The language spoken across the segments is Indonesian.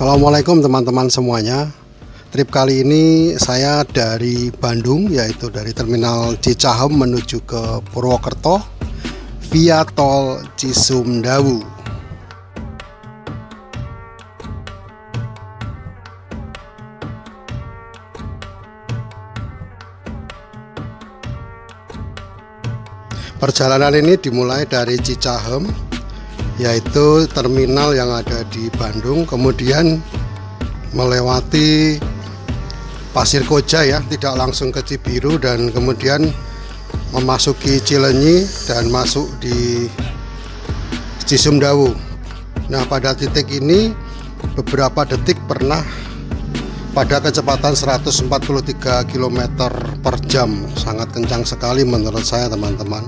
Assalamualaikum teman-teman semuanya. Trip kali ini saya dari Bandung, yaitu dari Terminal Cicahem menuju ke Purwokerto via tol Cisumdawu. Perjalanan ini dimulai dari Cicahem, yaitu terminal yang ada di Bandung, kemudian melewati Pasir Koja ya, tidak langsung ke Cibiru, dan kemudian memasuki Cilenyi dan masuk di Cisumdawu. Nah, pada titik ini beberapa detik pernah pada kecepatan 143 km per jam, sangat kencang sekali menurut saya teman-teman.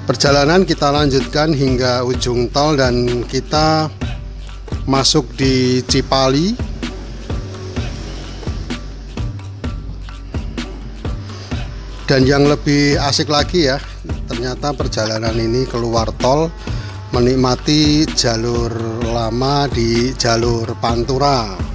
Perjalanan kita lanjutkan hingga ujung tol dan kita masuk di Cipali. Dan yang lebih asik lagi ya, ternyata perjalanan ini keluar tol menikmati jalur lama di jalur Pantura.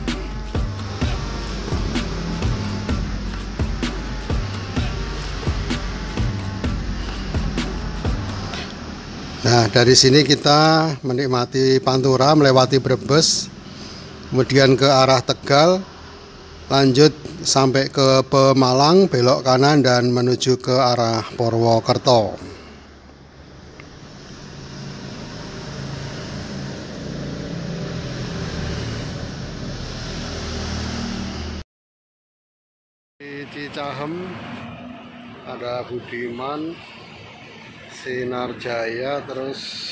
Nah, dari sini kita menikmati Pantura, melewati Brebes, kemudian ke arah Tegal, lanjut sampai ke Pemalang, belok kanan dan menuju ke arah Purwokerto. Di Cicahem ada Budiman, Sinar Jaya, terus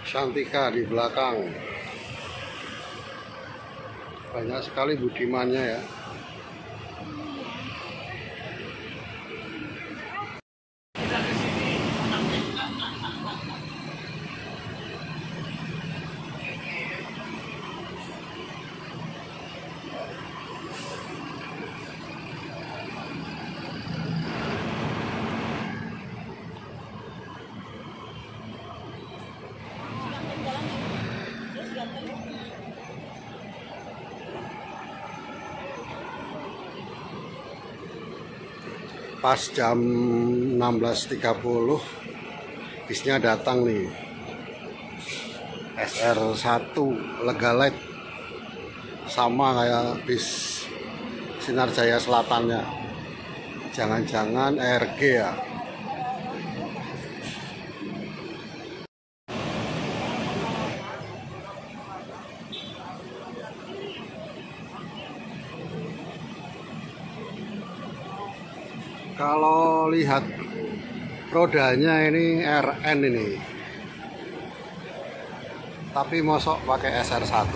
Shantika di belakang. Banyak sekali Budimannya ya. Pas jam 16.30 bisnya datang nih, SR1 Legalet, sama kayak bis Sinar Jaya Selatannya. Jangan-jangan RG ya. Kalau lihat rodanya ini RN ini, tapi mosok pakai SR1.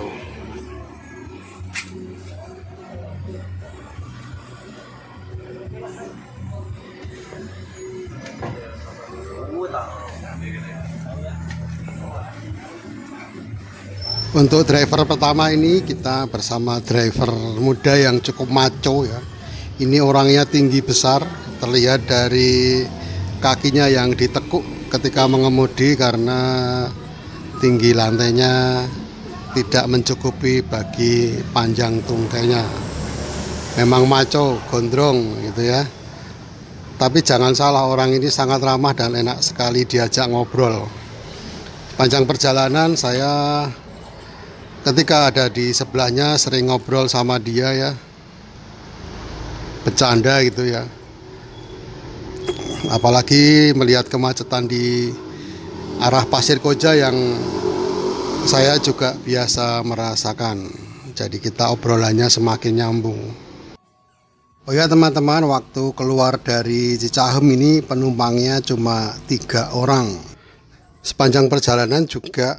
Untuk driver pertama ini kita bersama driver muda yang cukup maco ya. Ini orangnya tinggi besar, terlihat dari kakinya yang ditekuk ketika mengemudi karena tinggi lantainya tidak mencukupi bagi panjang tungkainya. Memang maco, gondrong gitu ya. Tapi jangan salah, orang ini sangat ramah dan enak sekali diajak ngobrol. Panjang perjalanan saya ketika ada di sebelahnya sering ngobrol sama dia ya, bercanda gitu ya. Apalagi melihat kemacetan di arah Pasir Koja yang saya juga biasa merasakan. Jadi kita obrolannya semakin nyambung. Oh ya teman-teman, waktu keluar dari Cicahem ini penumpangnya cuma 3 orang. Sepanjang perjalanan juga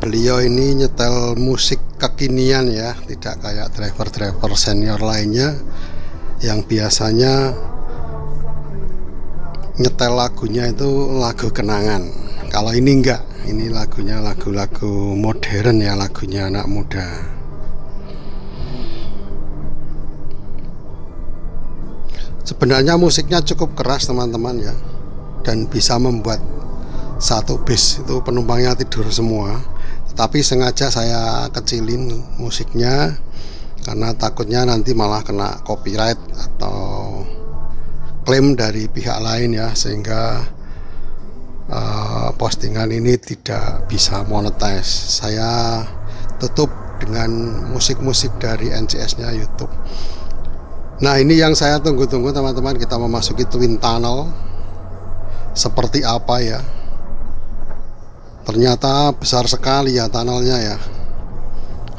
beliau ini nyetel musik kekinian ya, tidak kayak driver-driver senior lainnya yang biasanya nyetel lagunya itu lagu kenangan. Kalau ini enggak, ini lagunya lagu-lagu modern ya, lagunya anak muda. Sebenarnya musiknya cukup keras teman-teman ya, dan bisa membuat satu bis itu penumpangnya tidur semua. tapi sengaja saya kecilin musiknya karena takutnya nanti malah kena copyright atau klaim dari pihak lain ya, sehingga postingan ini tidak bisa monetize. Saya tutup dengan musik-musik dari NCS-nya YouTube. Nah, ini yang saya tunggu-tunggu teman-teman, kita memasuki Twin Tunnel. Seperti apa ya? Ternyata besar sekali ya tunnelnya ya.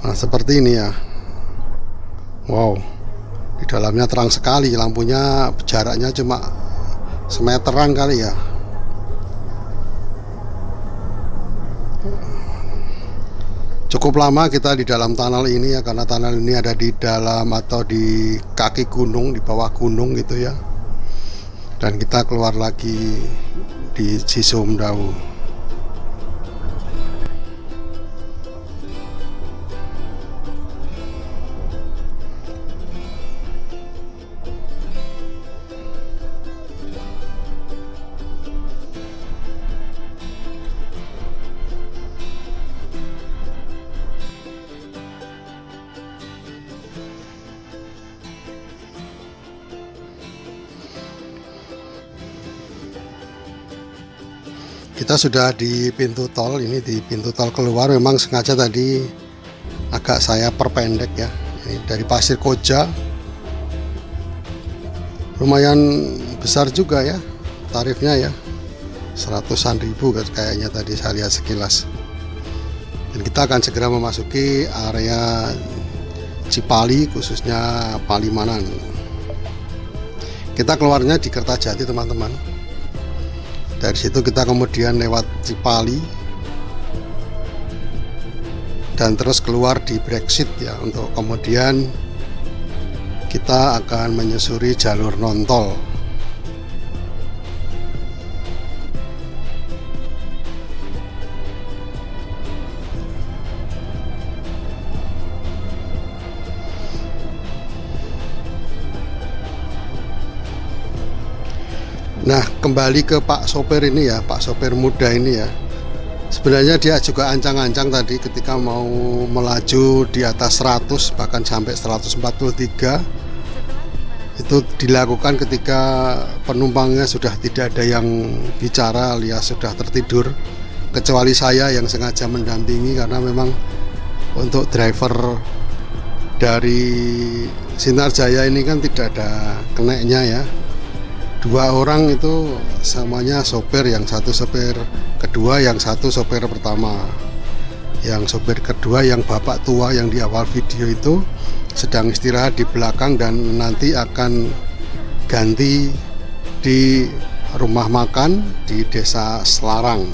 Nah, seperti ini ya. Wow, di dalamnya terang sekali, lampunya jaraknya cuma semeteran kali ya. Cukup lama kita di dalam tunnel ini ya, karena tunnel ini ada di dalam atau di kaki gunung, di bawah gunung gitu ya. Dan kita keluar lagi di Cisumdawu. Kita sudah di pintu tol, ini di pintu tol keluar. Memang sengaja tadi agak saya perpendek ya. Ini dari Pasir Koja. Lumayan besar juga ya tarifnya ya. 100-an ribu kayaknya tadi saya lihat sekilas. Dan kita akan segera memasuki area Cipali, khususnya Palimanan. Kita keluarnya di Kertajati teman-teman. Dari situ kita kemudian lewat Cipali dan terus keluar di Brexit ya, untuk kemudian kita akan menyusuri jalur non-tol. Nah, kembali ke Pak sopir ini ya, Pak sopir muda ini ya. Sebenarnya dia juga ancang-ancang tadi ketika mau melaju di atas 100 bahkan sampai 143. Itu dilakukan ketika penumpangnya sudah tidak ada yang bicara alias sudah tertidur, kecuali saya yang sengaja mendampingi, karena memang untuk driver dari Sinar Jaya ini kan tidak ada keneknya ya. 2 orang itu semuanya sopir, yang satu sopir kedua, yang satu sopir pertama. Yang sopir kedua yang bapak tua yang di awal video itu sedang istirahat di belakang dan nanti akan ganti di rumah makan di Desa Selarang.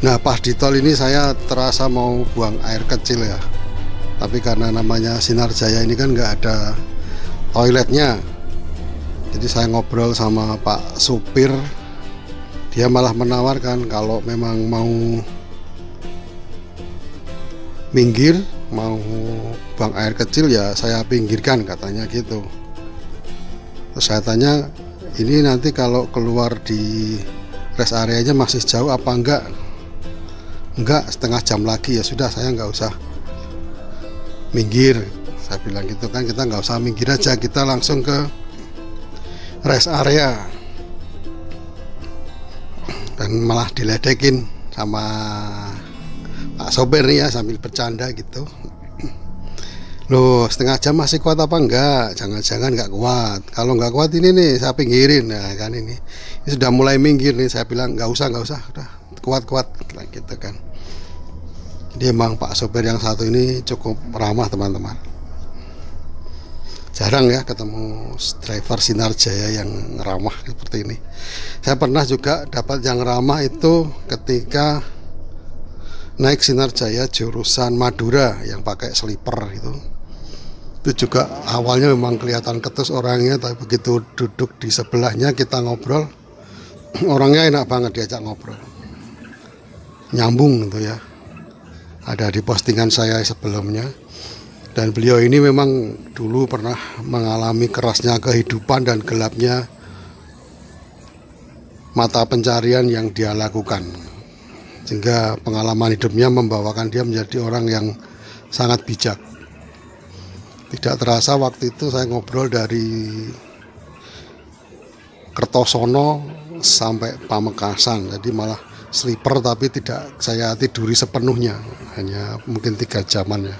Nah, pas di tol ini saya terasa mau buang air kecil ya, tapi karena namanya Sinar Jaya ini kan nggak ada toiletnya. Jadi saya ngobrol sama Pak supir, dia malah menawarkan kalau memang mau minggir, mau buang air kecil ya saya pinggirkan, katanya gitu. Terus saya tanya, ini nanti kalau keluar di rest areanya masih jauh apa enggak? Enggak, setengah jam lagi. Ya sudah, saya nggak usah minggir, saya bilang gitu kan, kita nggak usah minggir aja, kita langsung ke rest area. Dan malah diledekin sama Pak sopir nih ya, sambil bercanda gitu. Loh, setengah jam masih kuat apa enggak? Jangan-jangan enggak kuat. Kalau enggak kuat ini nih saya pinggirin. Nah kan ini sudah mulai minggir nih, saya bilang nggak usah, udah kuat-kuat gitu kan. Jadi emang Pak sopir yang satu ini cukup ramah teman-teman. Jarang ya ketemu driver Sinar Jaya yang ramah seperti ini. Saya pernah juga dapat yang ramah itu ketika naik Sinar Jaya jurusan Madura yang pakai sleeper itu. Itu juga awalnya memang kelihatan ketus orangnya, tapi begitu duduk di sebelahnya kita ngobrol, orangnya enak banget diajak ngobrol. Nyambung gitu ya. Ada di postingan saya sebelumnya. Dan beliau ini memang dulu pernah mengalami kerasnya kehidupan dan gelapnya mata pencarian yang dia lakukan. sehingga pengalaman hidupnya membawakan dia menjadi orang yang sangat bijak. Tidak terasa waktu itu saya ngobrol dari Kertosono sampai Pamekasan, jadi malah sleeper tapi tidak saya tiduri sepenuhnya, hanya mungkin 3 jaman ya.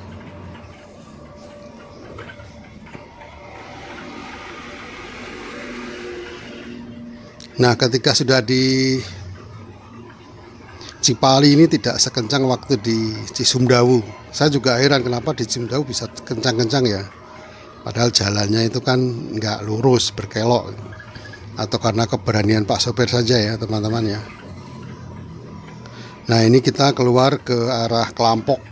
Nah, ketika sudah di Cipali ini tidak sekencang waktu di Cisumdawu. Saya juga heran kenapa di Cisumdawu bisa kencang-kencang ya. Padahal jalannya itu kan nggak lurus, berkelok. Atau karena keberanian Pak sopir saja ya teman-teman ya. Nah, ini kita keluar ke arah Klampok.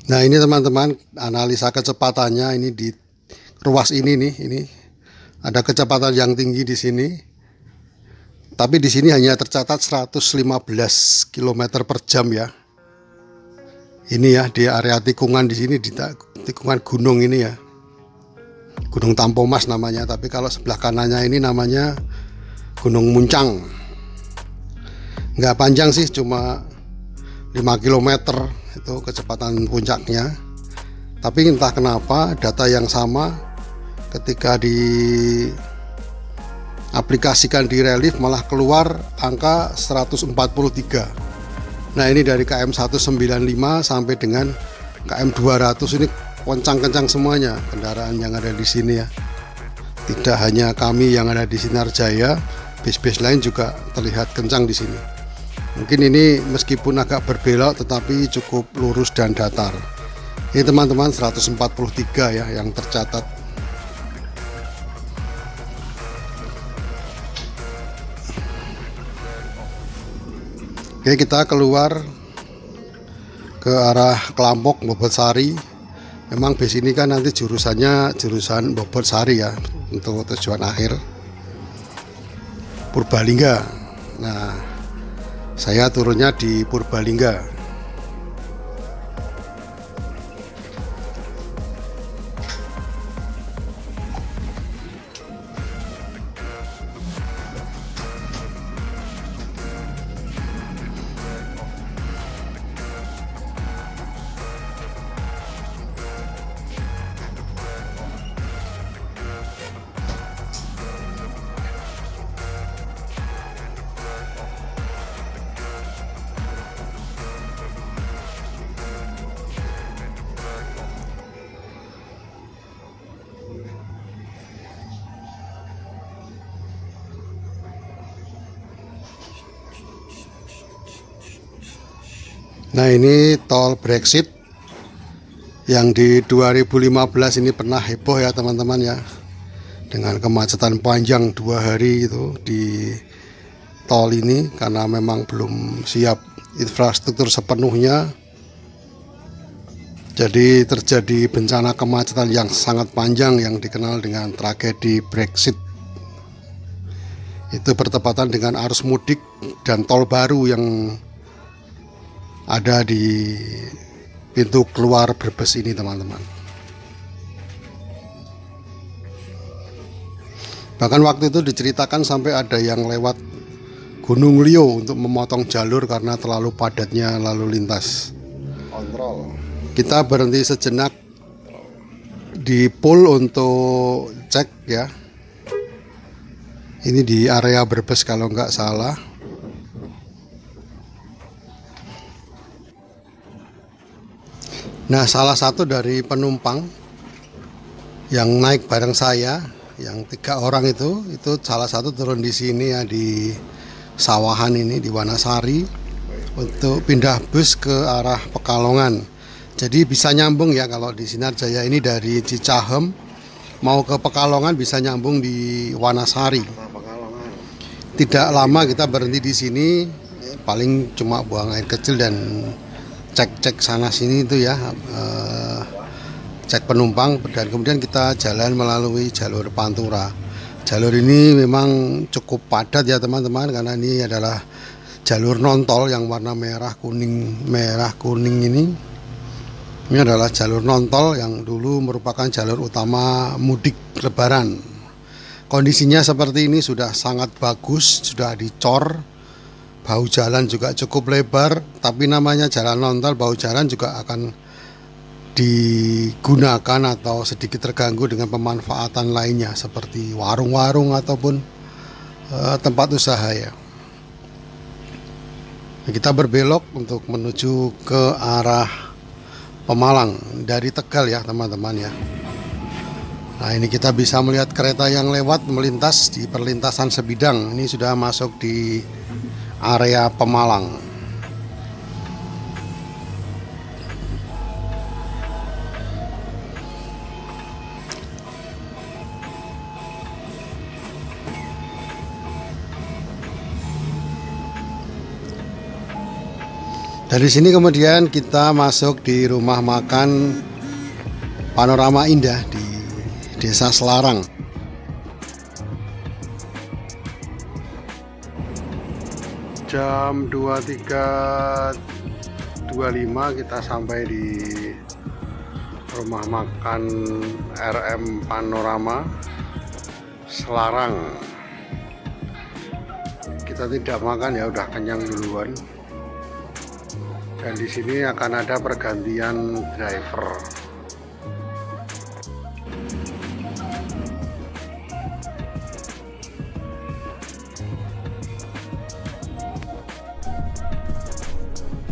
Nah, ini teman-teman, analisa kecepatannya ini di ruas ini nih, ini ada kecepatan yang tinggi di sini. Tapi di sini hanya tercatat 115 km per jam ya. Ini ya di area tikungan di sini, di tikungan gunung ini ya. Gunung Tampomas namanya, tapi kalau sebelah kanannya ini namanya Gunung Muncang. Nggak panjang sih, cuma 5 km itu kecepatan puncaknya. Tapi entah kenapa data yang sama ketika diaplikasikan di relief malah keluar angka 143. Nah, ini dari KM 195 sampai dengan KM 200 ini kencang-kencang semuanya kendaraan yang ada di sini ya. Tidak hanya kami yang ada di Sinarjaya, bis-bis lain juga terlihat kencang di sini. Mungkin ini meskipun agak berbelok tetapi cukup lurus dan datar. Ini teman-teman 143 ya yang tercatat. Oke, kita keluar ke arah Klampok, Bobotsari. Memang bis ini kan nanti jurusannya jurusan Bobotsari ya, untuk tujuan akhir Purbalingga. Nah, saya turunnya di Purbalingga. Nah, ini tol Brexit yang di 2015 ini pernah heboh ya teman-teman ya, dengan kemacetan panjang 2 hari itu di tol ini karena memang belum siap infrastruktur sepenuhnya. Jadi terjadi bencana kemacetan yang sangat panjang yang dikenal dengan tragedi Brexit. Itu bertepatan dengan arus mudik dan tol baru yang ada di pintu keluar Brebes ini teman-teman. Bahkan waktu itu diceritakan sampai ada yang lewat Gunung Lio untuk memotong jalur karena terlalu padatnya lalu lintas. Kontrol. Kita berhenti sejenak di pul untuk cek ya. Ini di area Brebes kalau nggak salah. Nah, salah satu dari penumpang yang naik bareng saya, yang 3 orang itu salah satu turun di sini ya, di Sawahan ini, di Wanasari, untuk pindah bus ke arah Pekalongan. Jadi bisa nyambung ya, kalau di Sinarjaya ini dari Cicahem mau ke Pekalongan bisa nyambung di Wanasari. Tidak lama kita berhenti di sini, paling cuma buang air kecil dan cek sana sini itu ya, cek penumpang, dan kemudian kita jalan melalui jalur Pantura. Jalur ini memang cukup padat ya teman-teman, karena ini adalah jalur non-tol yang warna merah kuning ini. Ini adalah jalur non-tol yang dulu merupakan jalur utama mudik lebaran. Kondisinya seperti ini sudah sangat bagus, sudah dicor. Bahu jalan juga cukup lebar, tapi namanya jalan non-tol, bahu jalan juga akan digunakan atau sedikit terganggu dengan pemanfaatan lainnya seperti warung-warung ataupun tempat usaha ya. Kita berbelok untuk menuju ke arah Pemalang dari Tegal ya teman-teman ya. Nah, ini kita bisa melihat kereta yang lewat melintas di perlintasan sebidang. Ini sudah masuk di area Pemalang. Dari sini kemudian kita masuk di rumah makan Panorama Indah di Desa Selarang. Jam 23.25 kita sampai di rumah makan RM Panorama Selarang. Kita tidak makan ya, udah kenyang duluan. Dan di sini akan ada pergantian driver.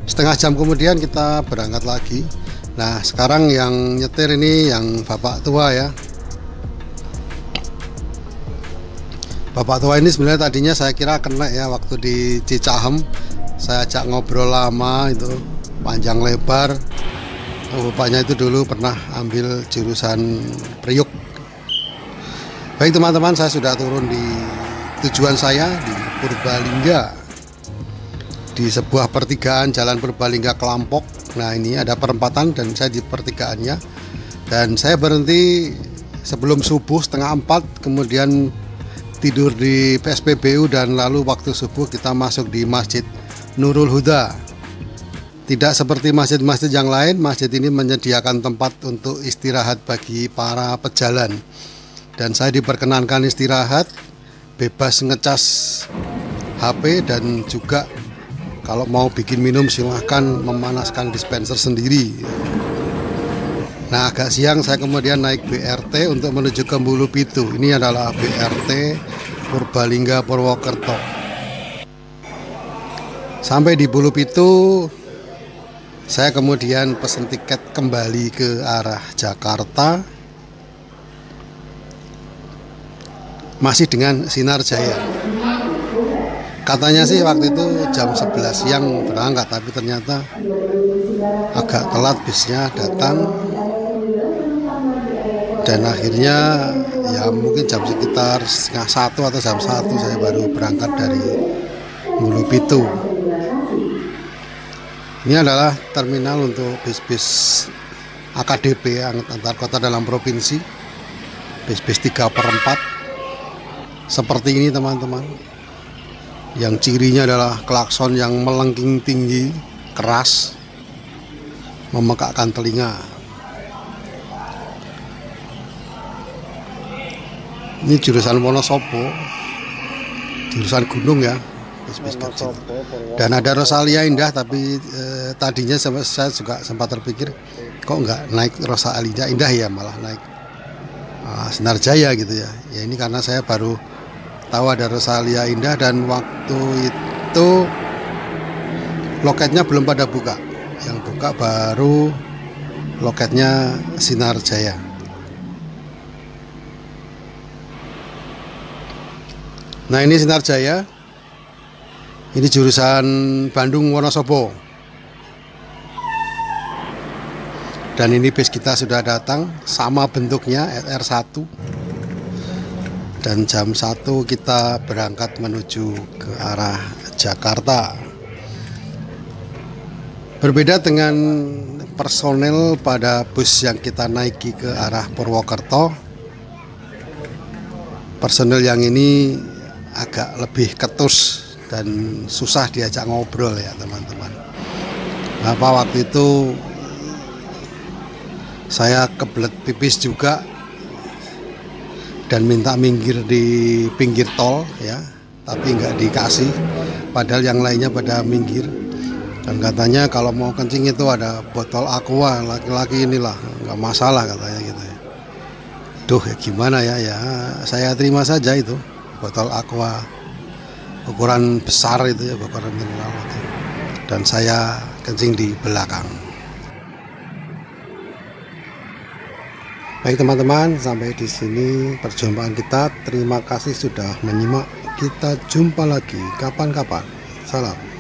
Setengah jam kemudian kita berangkat lagi. Nah, sekarang yang nyetir ini yang bapak tua ya. Bapak tua ini sebenarnya tadinya saya kira kena ya waktu di Cicahem. Saya ajak ngobrol lama itu panjang lebar. Bapaknya itu dulu pernah ambil jurusan Priuk. Baik teman-teman, saya sudah turun di tujuan saya di Purbalingga, di sebuah pertigaan Jalan Purbalingga Kelampok. Nah, ini ada perempatan dan saya di pertigaannya, dan saya berhenti sebelum subuh 3:30, kemudian tidur di PSPBU, dan lalu waktu subuh kita masuk di Masjid Nurul Huda. Tidak seperti masjid-masjid yang lain, masjid ini menyediakan tempat untuk istirahat bagi para pejalan. Dan saya diperkenankan istirahat, bebas ngecas HP, dan juga kalau mau bikin minum silahkan memanaskan dispenser sendiri. Nah, agak siang saya kemudian naik BRT untuk menuju ke Bulu Pitu. Ini adalah BRT Purbalingga Purwokerto. Sampai di Bulu Pitu, saya kemudian pesen tiket kembali ke arah Jakarta, masih dengan Sinar Jaya. Katanya sih waktu itu jam 11 siang berangkat, tapi ternyata agak telat bisnya datang, dan akhirnya ya mungkin jam sekitar 12:30 atau jam 1 saya baru berangkat dari Bulu Pitu. Ini adalah terminal untuk bis-bis AKDP antar kota dalam provinsi, bis-bis 3/4 seperti ini teman-teman, yang cirinya adalah klakson yang melengking tinggi, keras, memekakkan telinga. Ini jurusan Wonosobo, jurusan gunung ya, bis-bis kecil. Dan ada Rosalia Indah, tapi tadinya saya juga sempat terpikir kok nggak naik Rosalia Indah ya, malah naik Sinar Jaya gitu ya. Ya ini karena saya baru tahu ada Rosalia Indah, dan waktu itu loketnya belum pada buka. Yang buka baru loketnya Sinar Jaya. Nah, ini Sinar Jaya. Ini jurusan Bandung Wonosobo. Dan ini bis kita sudah datang, sama bentuknya SR1. Dan jam 1 kita berangkat menuju ke arah Jakarta. Berbeda dengan personel pada bus yang kita naiki ke arah Purwokerto, personel yang ini agak lebih ketus dan susah diajak ngobrol ya teman-teman. Apa waktu itu saya kebelet pipis juga dan minta minggir di pinggir tol ya, tapi nggak dikasih, padahal yang lainnya pada minggir. Dan katanya kalau mau kencing itu ada botol aqua, laki-laki inilah nggak masalah katanya gitu ya. Duh ya gimana ya, saya terima saja itu botol aqua ukuran besar itu ya, ukuran mineral itu. Dan saya kencing di belakang. Baik teman-teman, sampai di sini perjumpaan kita. Terima kasih sudah menyimak. Kita jumpa lagi kapan-kapan. Salam.